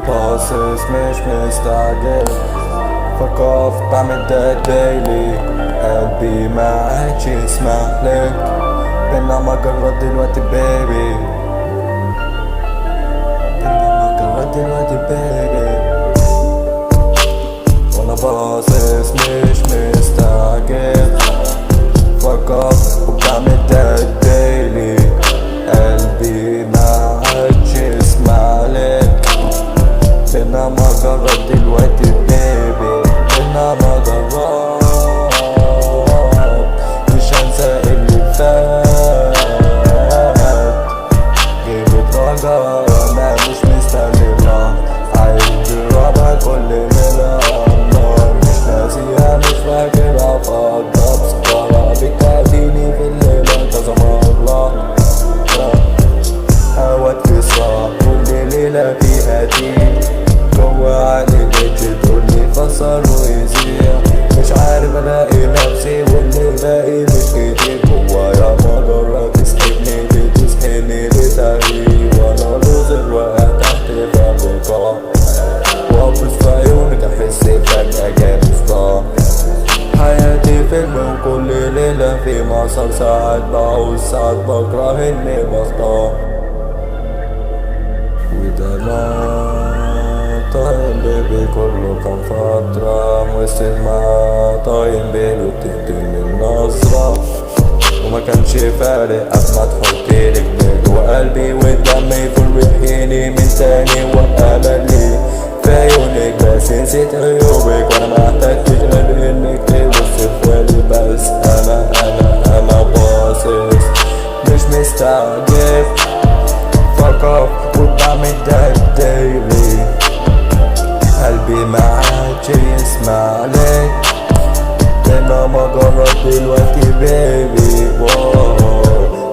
باصص مش مستعجل، فكاف بعمل ده دايلي. قلبي ما عادش يسمح لك، بينا مجرد دلوقتي بيبي، بينا مجرد دلوقتي بيبي. وانا باصص مش مستعجل، فكاف وبعمل ده دايلي. قلبي ما عادش يسمع لك، بينا مجرد دلوقتي بيبي، بينا مجرد. مش هنسى اللي فات، جيبت رجا وانا مش مستنيها، عايز رابع كل ليلة النار، مش ناسيها مش فاكرها، فاضلة بسكارة بتأذيني في الليلة كذا مرة. هوت في صاح كل ليلة فيها دي، جوا عقلي تقولي فصل ويزيع، مش عارف الاقي نفسي واللي باقي مش كتير. جوايا مجرة تسحبني بتسحبني لتهريب، وانا لوزر واقع تحت فابريكا، وابص في عيونك احس فجأة جالي صداع. حياتي فيلم وكل ليلة في مسار، ساعات بعوز ساعات بكره اني بختار. وده ما طايم بيبي كله كان فترة، موسم ما طايم بيلو تهدم النظرة، وما كانش فارق قبل ما تحطيلك جوا قلبي ودمي فرحيني من تاني وأملي في عيونك، بس نسيت عيوبك وانا ما احتجتش غير انك تبص في بالي. بس انا باصص مش مستعجل، فكاف وبعمل ده دايلي. قلبي ما عادش يسمع لك، بينا مجرد دلوقتي بيبي.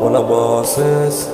وانا باصص